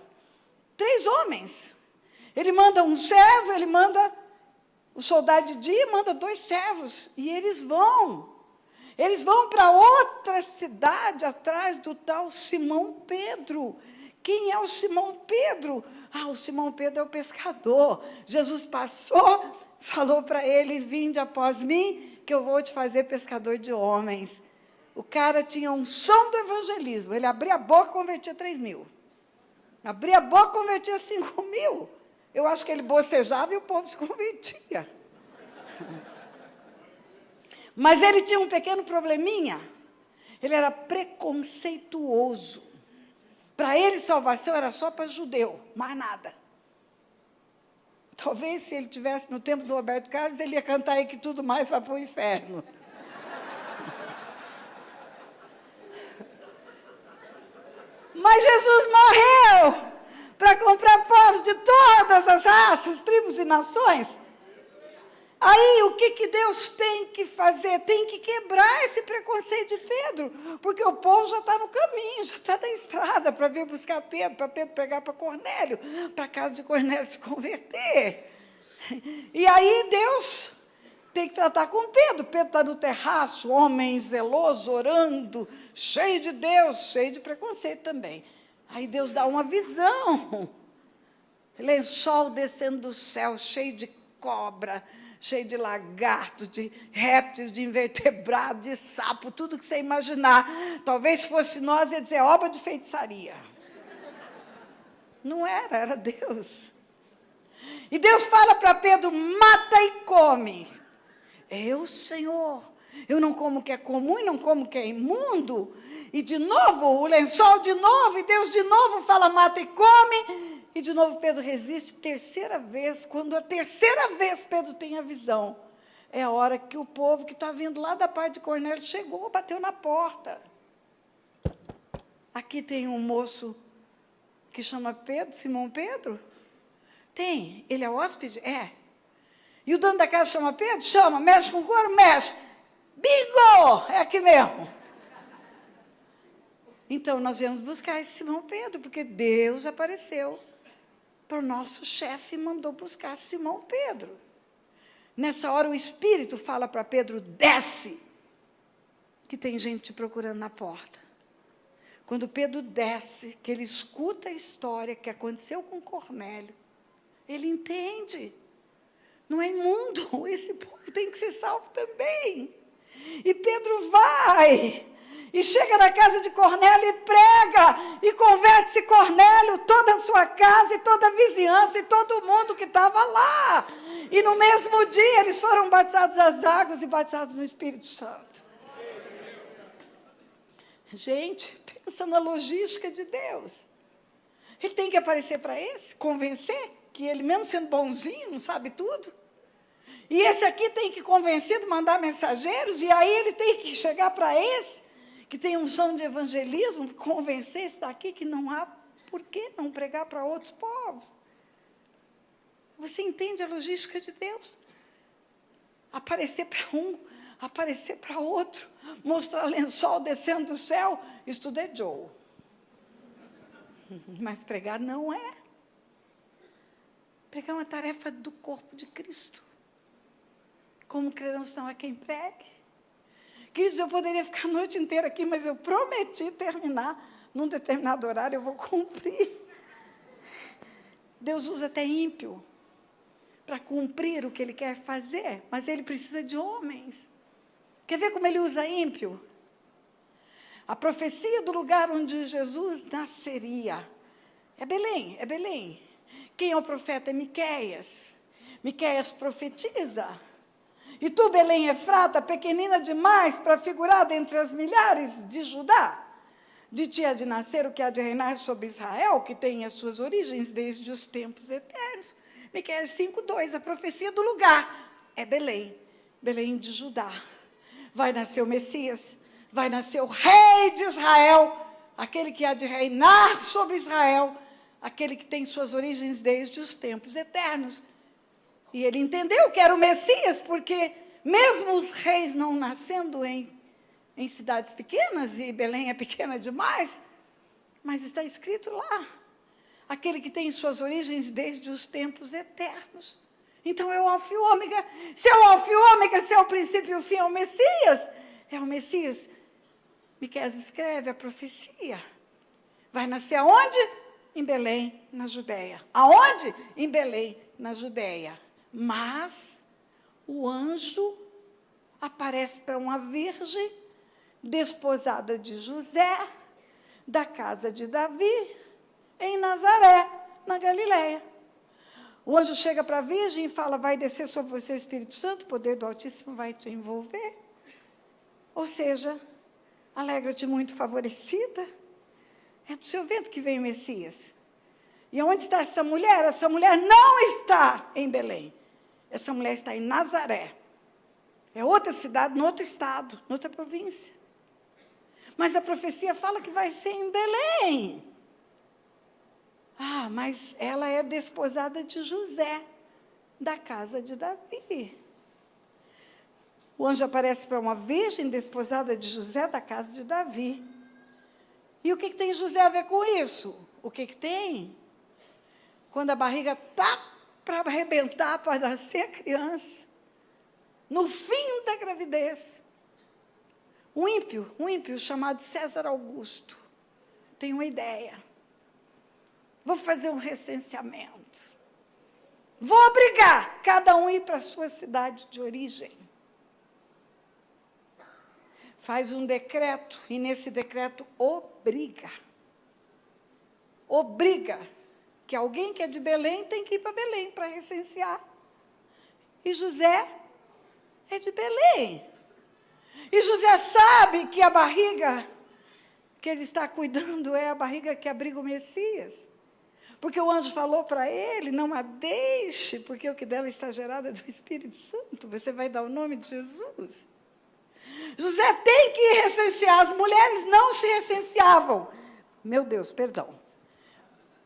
3 homens. Ele manda um servo, ele manda o soldado de dia, manda 2 servos. E eles vão para outra cidade, atrás do tal Simão Pedro. Quem é o Simão Pedro? O Simão Pedro é o pescador. Jesus passou, falou para ele, vinde após mim, que eu vou te fazer pescador de homens. O cara tinha um som do evangelismo. Ele abria a boca e convertia 3.000. Abria a boca e convertia 5.000. Eu acho que ele bocejava e o povo se convertia. Mas ele tinha um pequeno probleminha. Ele era preconceituoso. Para ele, salvação era só para judeu, mais nada. Talvez, se ele estivesse no tempo do Roberto Carlos, ele ia cantar aí que tudo mais vai para o inferno. Mas Jesus morreu para comprar povos de todas as raças, tribos e nações. Aí, o que Deus tem que fazer? Tem que quebrar esse preconceito de Pedro, porque o povo já está no caminho, já está na estrada para vir buscar Pedro, para Pedro pregar para Cornélio, para a casa de Cornélio se converter. E aí, Deus tem que tratar com Pedro. Pedro está no terraço, homem zeloso, orando, cheio de Deus, cheio de preconceito também. Aí Deus dá uma visão. Lençol descendo do céu, cheio de cobra, cheio de lagarto, de répteis, de invertebrado, de sapo, tudo que você imaginar. Talvez fosse nós, ia dizer, obra de feitiçaria. Não era Deus. E Deus fala para Pedro, mata e come. Eu, Senhor, eu não como o que é comum e não como o que é imundo. E de novo, o lençol de novo, e Deus de novo fala, mata e come. E de novo Pedro resiste, 3ª vez. Quando a 3ª vez Pedro tem a visão, é a hora que o povo que está vindo lá da parte de Cornélio chegou, bateu na porta. Aqui tem um moço que chama Pedro, Simão Pedro. Tem, ele é hóspede? É. E o dono da casa chama Pedro? Chama, mexe com couro? Mexe. Bingo! É aqui mesmo. Então, nós viemos buscar esse Simão Pedro, porque Deus apareceu para o nosso chefe e mandou buscar Simão Pedro. Nessa hora, o Espírito fala para Pedro, desce, que tem gente te procurando na porta. Quando Pedro desce, que ele escuta a história que aconteceu com Cornélio, ele entende. Não é imundo, esse povo tem que ser salvo também. E Pedro vai, e chega na casa de Cornélio e prega, e converte-se Cornélio, toda a sua casa, e toda a vizinhança, e todo mundo que estava lá. E no mesmo dia eles foram batizados nas águas e batizados no Espírito Santo. Gente, pensa na logística de Deus. Ele tem que aparecer para esse, convencer que ele, mesmo sendo bonzinho, não sabe tudo. E esse aqui tem que convencer de mandar mensageiros, e aí ele tem que chegar para esse, que tem unção de evangelismo, convencer esse daqui que não há por que não pregar para outros povos. Você entende a logística de Deus? Aparecer para um, aparecer para outro, mostrar lençol descendo do céu, isso tudo é Joe. Mas pregar não é. Pregar é uma tarefa do corpo de Cristo. Como crerão não a quem pregue. Queridos, eu poderia ficar a noite inteira aqui, mas eu prometi terminar num determinado horário, eu vou cumprir. Deus usa até ímpio para cumprir o que Ele quer fazer, mas Ele precisa de homens. Quer ver como Ele usa ímpio? A profecia do lugar onde Jesus nasceria é Belém, é Belém. Quem é o profeta? É Miqueias. Miqueias profetiza. E tu, Belém Efrata, pequenina demais para figurar dentre as milhares de Judá, de ti há de nascer o que há de reinar sobre Israel, que tem as suas origens desde os tempos eternos. Miqueias 5:2, a profecia do lugar é Belém, Belém de Judá. Vai nascer o Messias, vai nascer o rei de Israel, aquele que há de reinar sobre Israel, aquele que tem suas origens desde os tempos eternos. E ele entendeu que era o Messias, porque mesmo os reis não nascendo em cidades pequenas, e Belém é pequena demais, mas está escrito lá, aquele que tem suas origens desde os tempos eternos. Então é o alfa e o ômega. Se é o alfa e o ômega, se é o princípio e o fim, é o Messias. É o Messias. Miqueias escreve a profecia. Vai nascer aonde? Em Belém, na Judéia. Aonde? Em Belém, na Judéia. Mas o anjo aparece para uma virgem desposada de José, da casa de Davi, em Nazaré, na Galileia. O anjo chega para a virgem e fala, vai descer sobre você o Espírito Santo, o poder do Altíssimo vai te envolver. Ou seja, alegra-te muito favorecida, é do seu ventre que vem o Messias. E onde está essa mulher? Essa mulher não está em Belém. Essa mulher está em Nazaré. É outra cidade, no outro estado, noutra província. Mas a profecia fala que vai ser em Belém. Ah, mas ela é desposada de José, da casa de Davi. O anjo aparece para uma virgem desposada de José, da casa de Davi. E o que tem José a ver com isso? O que tem? Quando a barriga está para arrebentar, para nascer a criança, no fim da gravidez, um ímpio chamado César Augusto, tem uma ideia. Vou fazer um recenseamento. Vou obrigar cada um a ir para a sua cidade de origem. Faz um decreto, e nesse decreto obriga que alguém que é de Belém tem que ir para Belém para recensear. E José é de Belém. E José sabe que a barriga que ele está cuidando é a barriga que abriga o Messias. Porque o anjo falou para ele, não a deixe, porque o que dela está gerado é do Espírito Santo. Você vai dar o nome de Jesus. José tem que ir recensear. As mulheres não se recenseavam. Meu Deus, perdão.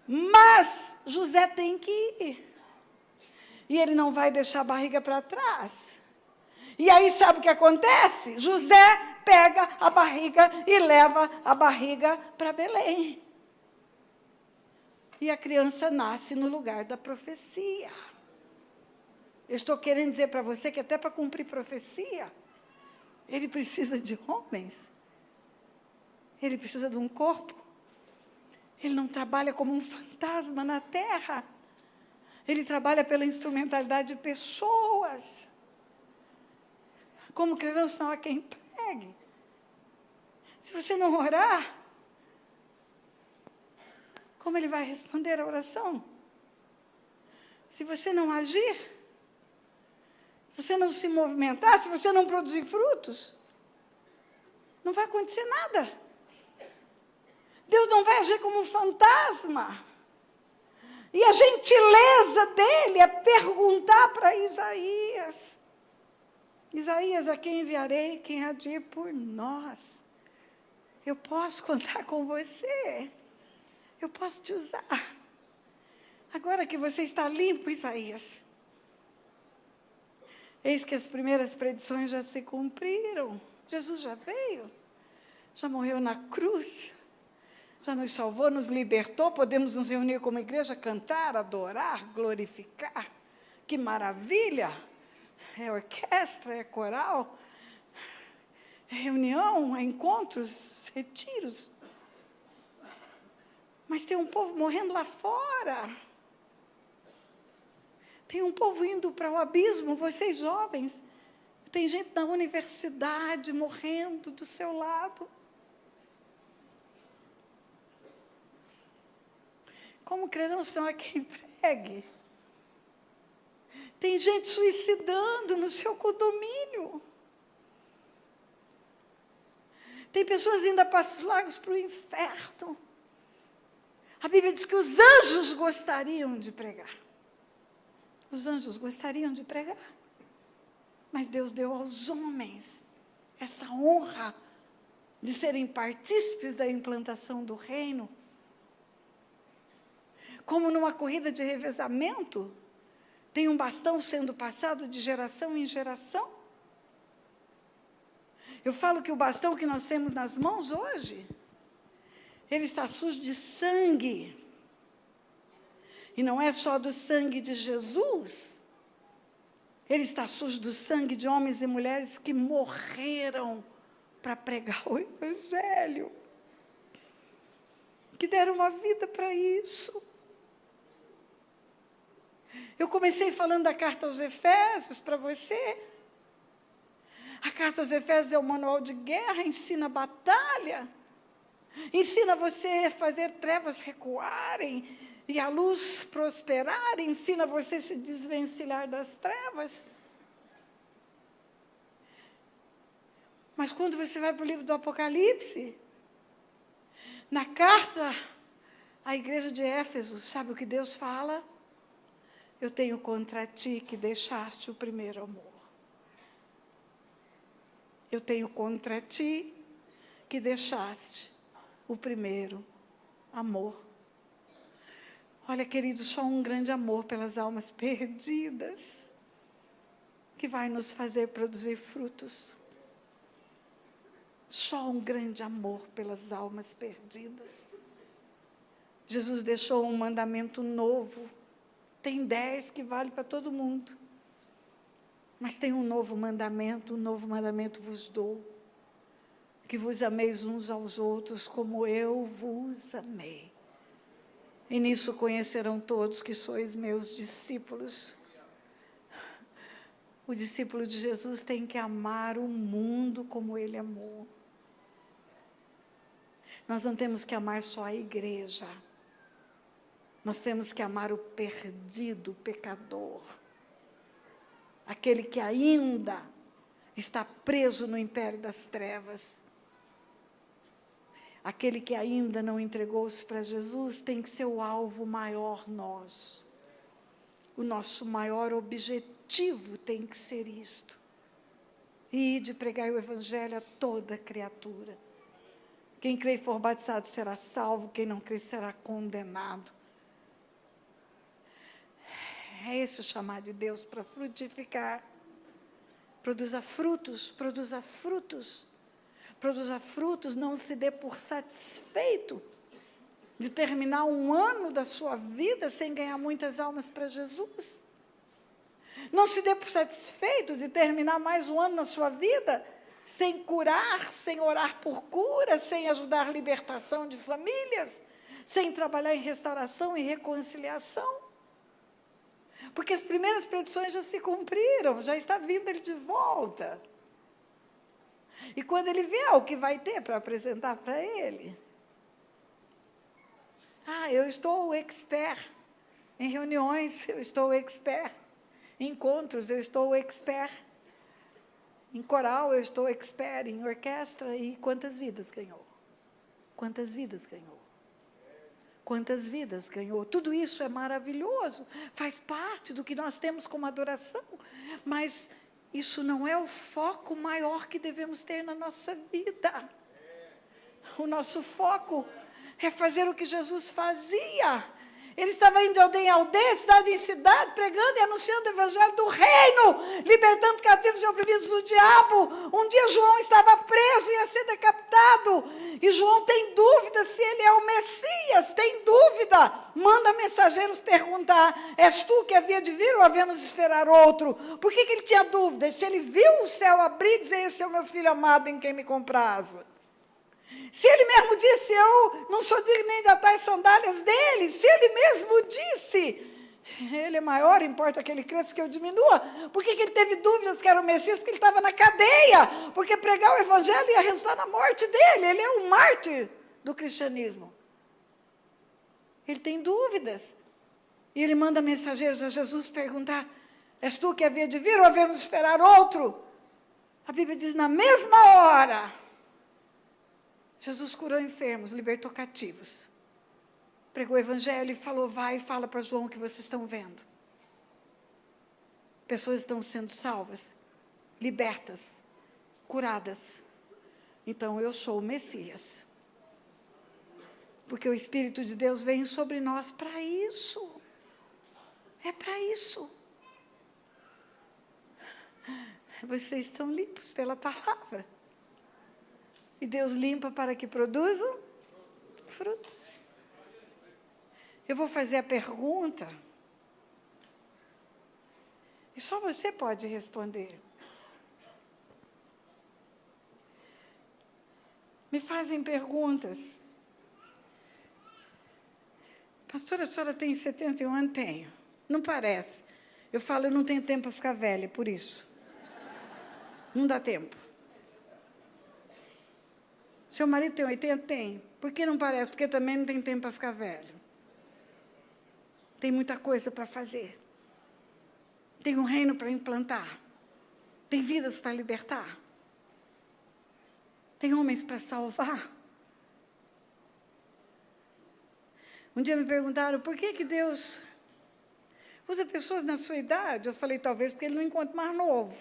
Mas José tem que ir. E ele não vai deixar a barriga para trás. E aí, sabe o que acontece? José pega a barriga e leva a barriga para Belém. E a criança nasce no lugar da profecia. Eu estou querendo dizer para você que até para cumprir profecia, ele precisa de homens. Ele precisa de um corpo. Ele não trabalha como um fantasma na terra. Ele trabalha pela instrumentalidade de pessoas. Como crerão senão a quem pregue? Se você não orar, como ele vai responder a oração? Se você não agir, se você não se movimentar, se você não produzir frutos, não vai acontecer nada. Deus não vai agir como um fantasma. E a gentileza dele é perguntar para Isaías. Isaías, a quem enviarei, quem há de ir por nós? Eu posso contar com você. Eu posso te usar. Agora que você está limpo, Isaías. Eis que as primeiras predições já se cumpriram. Jesus já veio. Já morreu na cruz. Já nos salvou, nos libertou. Podemos nos reunir como igreja, cantar, adorar, glorificar. Que maravilha! É orquestra, é coral, é reunião, é encontros, retiros. Mas tem um povo morrendo lá fora. Tem um povo indo para o abismo, vocês jovens. Tem gente na universidade morrendo do seu lado. Como crerão senão a quem pregue? Tem gente suicidando no seu condomínio. Tem pessoas indo a passos largos para o inferno. A Bíblia diz que os anjos gostariam de pregar. Os anjos gostariam de pregar, mas Deus deu aos homens essa honra de serem partícipes da implantação do reino. Como numa corrida de revezamento, tem um bastão sendo passado de geração em geração. Eu falo que o bastão que nós temos nas mãos hoje, ele está sujo de sangue. E não é só do sangue de Jesus, ele está sujo do sangue de homens e mulheres que morreram para pregar o Evangelho, que deram uma vida para isso. Eu comecei falando da carta aos Efésios para você. A carta aos Efésios é um manual de guerra, ensina a batalha, ensina você a fazer trevas recuarem e a luz prosperar, ensina você a se desvencilhar das trevas. Mas quando você vai para o livro do Apocalipse, na carta à igreja de Éfeso, sabe o que Deus fala? Eu tenho contra ti que deixaste o primeiro amor. Eu tenho contra ti que deixaste o primeiro amor. Olha, queridos, só um grande amor pelas almas perdidas que vai nos fazer produzir frutos. Só um grande amor pelas almas perdidas. Jesus deixou um mandamento novo. Tem 10 que vale para todo mundo. Mas tem um novo mandamento vos dou. Que vos ameis uns aos outros como eu vos amei. E nisso conhecerão todos que sois meus discípulos. O discípulo de Jesus tem que amar o mundo como ele amou. Nós não temos que amar só a igreja. Nós temos que amar o perdido, o pecador. Aquele que ainda está preso no império das trevas. Aquele que ainda não entregou-se para Jesus tem que ser o alvo maior nosso. O nosso maior objetivo tem que ser isto. E de pregar o Evangelho a toda criatura. Quem crê e for batizado será salvo, quem não crê será condenado. É esse o chamado de Deus para frutificar. Produza frutos, produza frutos. Produza frutos, não se dê por satisfeito de terminar um ano da sua vida sem ganhar muitas almas para Jesus. Não se dê por satisfeito de terminar mais um ano na sua vida sem curar, sem orar por cura, sem ajudar a libertação de famílias, sem trabalhar em restauração e reconciliação. Porque as primeiras predições já se cumpriram, já está vindo ele de volta. E quando ele vier, o que vai ter para apresentar para ele? Eu estou expert em reuniões, eu estou expert em encontros, eu estou expert em coral, eu estou expert em orquestra. E quantas vidas ganhou? Quantas vidas ganhou? Quantas vidas ganhou? Tudo isso é maravilhoso, faz parte do que nós temos como adoração, mas isso não é o foco maior que devemos ter na nossa vida. O nosso foco é fazer o que Jesus fazia. Ele estava indo de aldeia em aldeia, de cidade em cidade, pregando e anunciando o Evangelho do Reino, libertando cativos e oprimidos do diabo. Um dia João estava preso e ia ser decapitado. E João tem dúvida se ele é o Messias, tem dúvida. Manda mensageiros perguntar, és tu que havia de vir ou havemos de esperar outro? Por que ele tinha dúvida? Se ele viu o céu abrir e dizer, esse é o meu filho amado em quem me comprazo. Se ele mesmo disse, eu não sou digno nem de atar as sandálias dele. Se ele mesmo disse, ele é maior, importa que ele cresça, que eu diminua. Por que ele teve dúvidas que era o Messias? Porque ele estava na cadeia. Porque pregar o Evangelho ia resultar na morte dele. Ele é um mártir do cristianismo. Ele tem dúvidas. E ele manda mensageiros a Jesus perguntar, és tu que havia de vir ou havemos de esperar outro? A Bíblia diz, na mesma hora, Jesus curou enfermos, libertou cativos. Pregou o Evangelho e falou, vai e fala para João o que vocês estão vendo. pessoas estão sendo salvas, libertas, curadas. Então, eu sou o Messias. Porque o Espírito de Deus vem sobre nós para isso. É para isso. Vocês estão limpos pela palavra. E Deus limpa para que produzam frutos. Eu vou fazer a pergunta. E só você pode responder. Me fazem perguntas. Pastora, a senhora tem 71 anos? Tenho. Não parece. Eu falo, eu não tenho tempo para ficar velha, por isso. Não dá tempo. Seu marido tem 80? Tem. Por que não parece? Porque também não tem tempo para ficar velho. Tem muita coisa para fazer. Tem um reino para implantar. Tem vidas para libertar. Tem homens para salvar. Um dia me perguntaram, por que Deus usa pessoas na sua idade? Eu falei, talvez porque ele não encontra mais novo.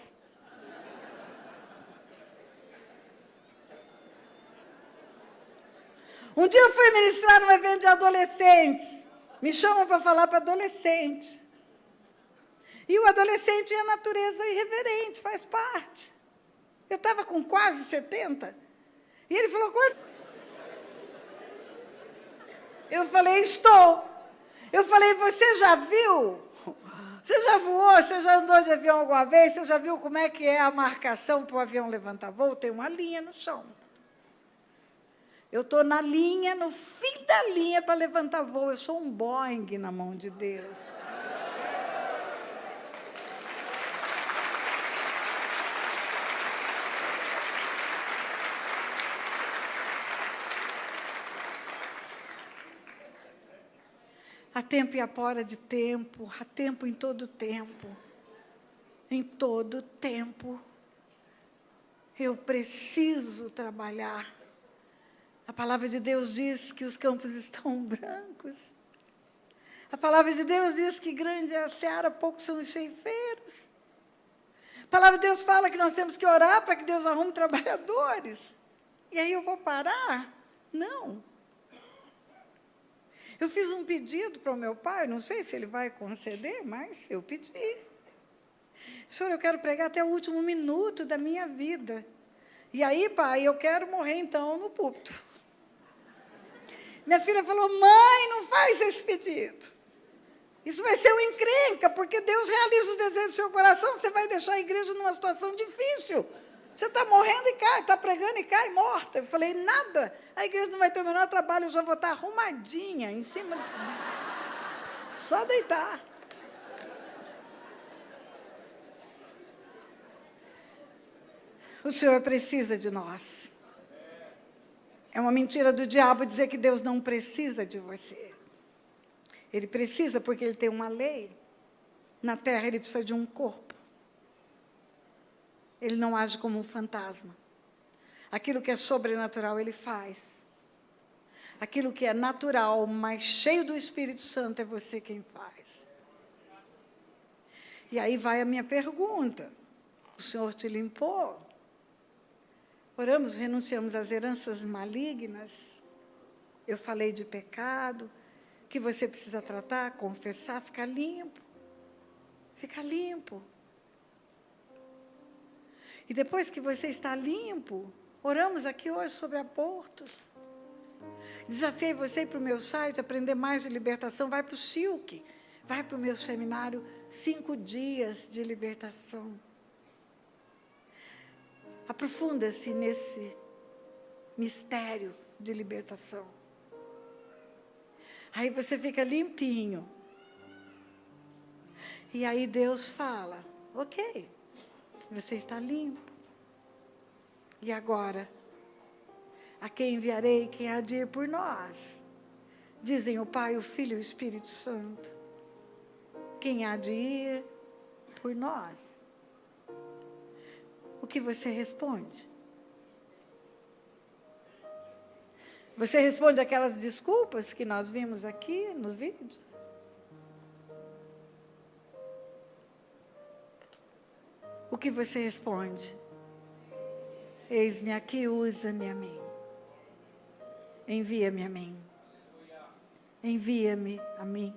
Um dia eu fui ministrar num evento de adolescentes. Me chamam para falar para adolescente. E o adolescente é a natureza irreverente, faz parte. Eu estava com quase 70. E ele falou, quanto? Eu falei, estou. Eu falei, você já viu? Você já voou? Você já andou de avião alguma vez? Você já viu como é que é a marcação para o avião levantar voo? Tem uma linha no chão. Eu estou na linha, no fim da linha para levantar voo. Eu sou um Boeing na mão de Deus. Há tempo e a fora de tempo, há tempo em todo tempo. Em todo tempo. Eu preciso trabalhar. A palavra de Deus diz que os campos estão brancos. A palavra de Deus diz que grande é a seara, poucos são os ceifeiros. A palavra de Deus fala que nós temos que orar para que Deus arrume trabalhadores. E aí eu vou parar? Não. Eu fiz um pedido para o meu pai, não sei se ele vai conceder, mas eu pedi. Senhor, eu quero pregar até o último minuto da minha vida. E aí, pai, eu quero morrer, então, no púlpito. Minha filha falou, mãe, não faz esse pedido. Isso vai ser uma encrenca, porque Deus realiza os desejos do seu coração, você vai deixar a igreja numa situação difícil. Você está morrendo e cai, está pregando e cai, morta. Eu falei, nada, a igreja não vai ter o menor trabalho, eu já vou estar arrumadinha em cima disso. Só deitar. O Senhor precisa de nós. É uma mentira do diabo dizer que Deus não precisa de você. Ele precisa porque Ele tem uma lei. Na terra Ele precisa de um corpo. Ele não age como um fantasma. Aquilo que é sobrenatural, Ele faz. Aquilo que é natural, mas cheio do Espírito Santo, é você quem faz. E aí vai a minha pergunta. O Senhor te limpou? Oramos, renunciamos às heranças malignas. Eu falei de pecado, que você precisa tratar, confessar, ficar limpo. Ficar limpo. E depois que você está limpo, oramos aqui hoje sobre abortos. Desafiei você para o meu site, aprender mais de libertação. Vai para o Silk, vai para o meu seminário, 5 dias de libertação. Aprofunda-se nesse mistério de libertação. Aí você fica limpinho. E aí Deus fala, ok, você está limpo. E agora, a quem enviarei, quem há de ir por nós? Dizem o Pai, o Filho e o Espírito Santo. Quem há de ir por nós? O que você responde? Você responde aquelas desculpas que nós vimos aqui no vídeo? o que você responde? Eis-me aqui, usa-me a mim. Envia-me a mim. Envia-me a mim.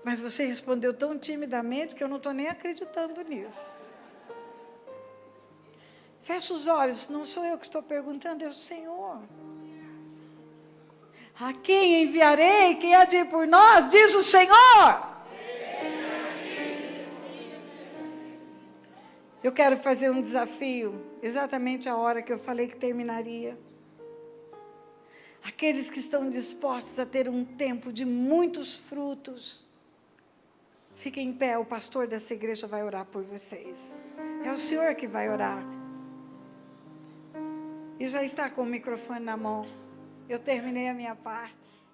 Mas você respondeu tão timidamente que eu não estou nem acreditando nisso. Fecha os olhos, não sou eu que estou perguntando, é o Senhor. A quem enviarei? Quem há de ir por nós? Diz o Senhor. Eu quero fazer um desafio, exatamente a hora que eu falei que terminaria. Aqueles que estão dispostos a ter um tempo de muitos frutos, fiquem em pé, o pastor dessa igreja vai orar por vocês. É o Senhor que vai orar. E já está com o microfone na mão. Eu terminei a minha parte.